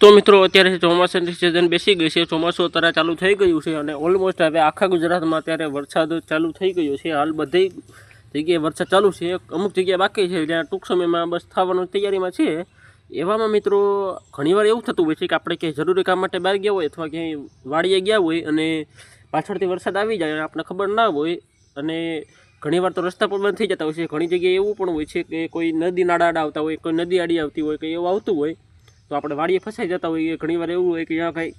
તો મિત્રો અત્યારે ચોમાસાની સિઝન બેસી ગઈ છે, ચોમાસું અત્યારે ચાલુ થઈ ગયું છે અને ઓલમોસ્ટ હવે આખા ગુજરાતમાં અત્યારે વરસાદ ચાલુ થઈ ગયો છે। હાલ બધી જગ્યાએ વરસાદ ચાલુ છે, અમુક જગ્યાએ બાકી છે જ્યાં ટૂંક સમયમાં બસ થવાની તૈયારીમાં છે। એવામાં મિત્રો ઘણીવાર એવું થતું હોય છે કે આપણે ક્યાંય જરૂરી કામ માટે બહાર ગયા હોય અથવા ક્યાંય વાડીએ ગયા હોય અને પાછળથી વરસાદ આવી જાય અને આપણે ખબર ના હોય અને ઘણીવાર તો રસ્તા પણ બંધ થઈ જતા હોય છે। ઘણી જગ્યાએ એવું પણ હોય છે કે કોઈ નદી નાળા આવતા હોય, કોઈ નદી આડી આવતી હોય, કંઈ એવું આવતું હોય તો આપણે વાડીએ ફસાઈ જતા હોઈએ। ઘણીવાર એવું હોય કે જ્યાં કાંઈ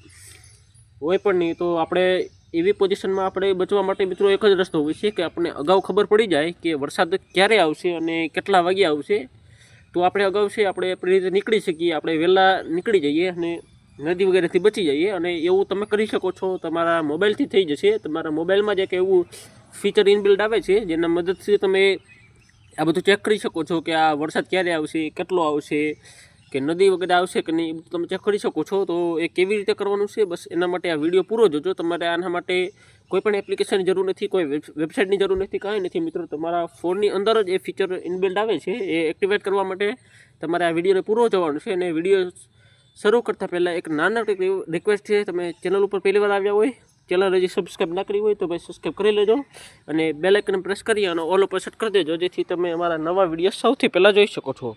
હોય પણ નહીં, તો આપણે એવી પોઝિશનમાં આપણે બચવા માટે મિત્રો એક જ રસ્તો હોય છે કે આપણને અગાઉ ખબર પડી જાય કે વરસાદ ક્યારે આવશે અને કેટલા વાગે આવશે, તો આપણે અગાઉ છે આપણે આપણી રીતે નીકળી શકીએ, આપણે વહેલા નીકળી જઈએ અને નદી વગેરેથી બચી જઈએ। અને એવું તમે કરી શકો છો, તમારા મોબાઈલથી થઈ જશે। તમારા મોબાઈલમાં જ એક એવું ફીચર ઇનબિલ્ટ આવે છે જેના મદદથી તમે આ બધું ચેક કરી શકો છો કે આ વરસાદ ક્યારે આવશે, કેટલો આવશે, કે નદી વગેરે આવશે કે નહીં, તમે ચેક કરી શકો છો। તો એ કેવી રીતે કરવાનું છે બસ એના માટે આ વિડીયો પૂરો જોજો। તમારે આના માટે કોઈ પણ એપ્લિકેશનની જરૂર નથી, કોઈ વેબસાઇટની જરૂર નથી, કાંઈ નથી મિત્રો। તમારા ફોનની અંદર જ એ ફીચર ઇનબિલ્ટ આવે છે, એ એક્ટિવેટ કરવા માટે તમારે આ વિડીયોને પૂરો જોવાનું છે। અને વિડીયો શરૂ કરતાં પહેલાં એક નાનકડી રિક્વેસ્ટ છે, તમે ચેનલ ઉપર પહેલી વાર આવ્યા હોય, ચેનલ હજી સબસ્ક્રાઈબ ના કરી હોય તો ભાઈ સબસ્ક્રાઈબ કરી લેજો અને બેલ આઇકન પ્રેસ કરી અને ઓલ ઉપર સેટ કરી દેજો, જેથી તમે અમારા નવા વિડીયો સૌથી પહેલાં જોઈ શકો છો।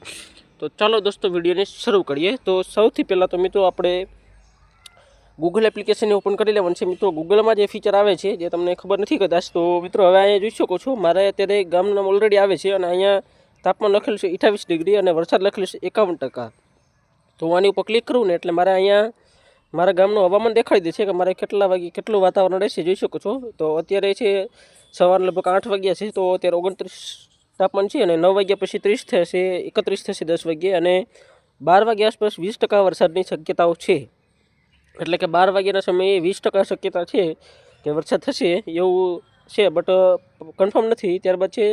તો ચાલો દોસ્તો વિડીયોને શરૂ કરીએ। તો સૌથી પહેલાં તો મિત્રો આપણે ગૂગલ એપ્લિકેશનને ઓપન કરી લેવાનું છે। મિત્રો ગૂગલમાં જે ફીચર આવે છે જે તમને ખબર નથી કદાચ, તો મિત્રો હવે અહીંયા જોઈ શકો છો મારે અત્યારે ગામનું નામ ઓલરેડી આવે છે અને અહીંયા તાપમાન લખેલું છે 28 ડિગ્રી અને વરસાદ લખેલું છે 51%। તો હું આની ઉપર ક્લિક કરું ને એટલે મારે અહીંયા મારા ગામનું હવામાન દેખાડી દે છે કે મારે કેટલા વાગે કેટલું વાતાવરણ રહેશે, જોઈ શકો છો। તો અત્યારે છે સવારના લગભગ 8 વાગ્યા છે, તો અત્યારે 29 તાપમાન છે અને 9 વાગ્યા પછી 30 થશે, 31 થશે 10 વાગ્યે અને 12 વાગ્યા આસપાસ 20% વરસાદની શક્યતાઓ છે। એટલે કે 12 વાગ્યાના સમયે 20% શક્યતા છે કે વરસાદ થશે એવું છે, બટ કન્ફર્મ નથી। ત્યારબાદ છે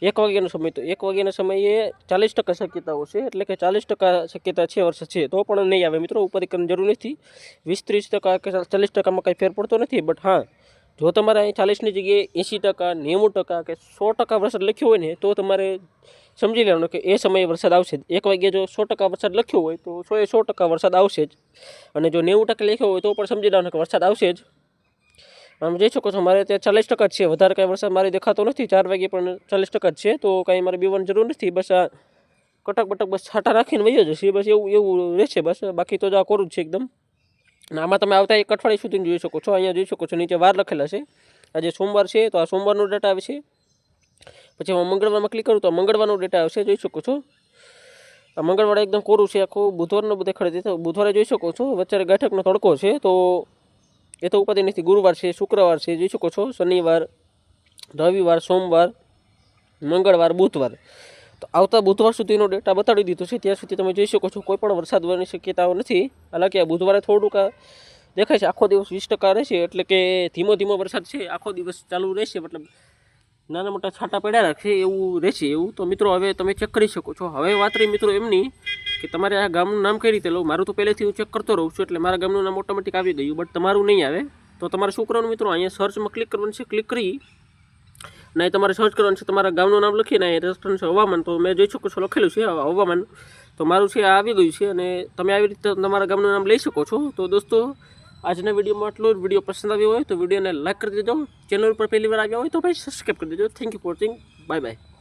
1 વાગ્યાનો સમય, તો 1 વાગ્યાના સમયે 40% શક્યતાઓ છે, એટલે કે 40% શક્યતા છે વરસાદ છે, તો પણ નહીં આવે મિત્રો, ઉપર કરવાની જરૂર નથી। 20-30% કે 40%માં કાંઈ ફેર પડતો નથી, બટ હા જો તમારે અહીં 40ની જગ્યાએ 80%, 90% કે 100% વરસાદ લખ્યો હોય ને તો તમારે સમજી લેવાનું કે એ સમયે વરસાદ આવશે જ। 1 વાગ્યે જો 100% વરસાદ લખ્યો હોય તો 100% વરસાદ આવશે જ, અને જો 90% લખ્યો હોય તો પણ સમજી લેવાનું કે વરસાદ આવશે જ। આમ જોઈ શકો છો મારે ત્યાં 40% જ છે, વધારે કાંઈ વરસાદ મારે દેખાતો નથી। 4 વાગ્યે પણ 40% જ છે, તો કાંઈ મારે બીવાની જરૂર નથી। બસ આ કટક બટક બસ છાંટા રાખીને વયો જશે, બસ એવું રહેશે બસ, બાકી તો જ આ કોરું જ છે એકદમ। અને આમાં તમે આવતા 1 અઠવાડિયા સુધી જોઈ શકો છો, અહીંયા જોઈ શકો છો નીચે વાર લખેલા છે। આજે સોમવાર છે તો આ સોમવારનો ડેટા આવે છે, પછી હું મંગળવારમાં ક્લિક કરું તો મંગળવારનો ડેટા આવશે, જોઈ શકો છો। આ મંગળવાર એકદમ કોરું છે આખું, બુધવારનો બધે ખડે તો બુધવારે જોઈ શકો છો વચ્ચે ગાંઠકનો તડકો છે, તો એ તો ઉપાધિ નથી। ગુરુવાર છે, શુક્રવાર છે, જોઈ શકો છો, શનિવાર, રવિવાર, સોમવાર, મંગળવાર, બુધવાર, તો આવતા બુધવાર સુધીનો ડેટા બતાડી દીધો છે। ત્યાં સુધી તમે જોઈ શકો છો કોઈ પણ વરસાદ વરસવાની શક્યતાઓ નથી। હાલાકી આ બુધવારે થોડુંક દેખાય છે, આખો દિવસ 20% રહેશે, એટલે કે ધીમો ધીમો વરસાદ છે, આખો દિવસ ચાલુ રહેશે, મતલબ નાના મોટા છાંટા પડ્યા રાખશે એવું રહેશે એવું। તો મિત્રો હવે તમે ચેક કરી શકો છો। હવે વાત રહી મિત્રો એમની કે તમારે આ ગામનું નામ કઈ રીતે લો, મારું તો પહેલેથી હું ચેક કરતો રહું છું એટલે મારા ગામનું નામ ઓટોમેટિક આવી ગયું, બટ તમારું નહીં આવે। તો તમારે શું કરવાનું મિત્રો, અહીંયા સર્ચમાં ક્લિક કરવાનું છે, ક્લિક કરી અને તમારે સર્ચ કરવાનું છે તમારા ગામનું નામ લખીને રેસ્ટોરન્ટ છે હવામાન, તો મેં જોઈ શકો છો લખેલું છે હવામાન, તો મારું છે આ આવી ગયું છે અને તમે આવી રીતે તમારા ગામનું નામ લઈ શકો છો। તો દોસ્તો આજના વિડીયોમાં આટલું જ। વિડીયો પસંદ આવ્યો હોય તો વિડીયોને લાઈક કરી દેજો, ચેનલ ઉપર પહેલી વાર આવ્યા હોય તો ભાઈ સબસ્ક્રાઈબ કરી દેજો। Thank you for watching, bye bye.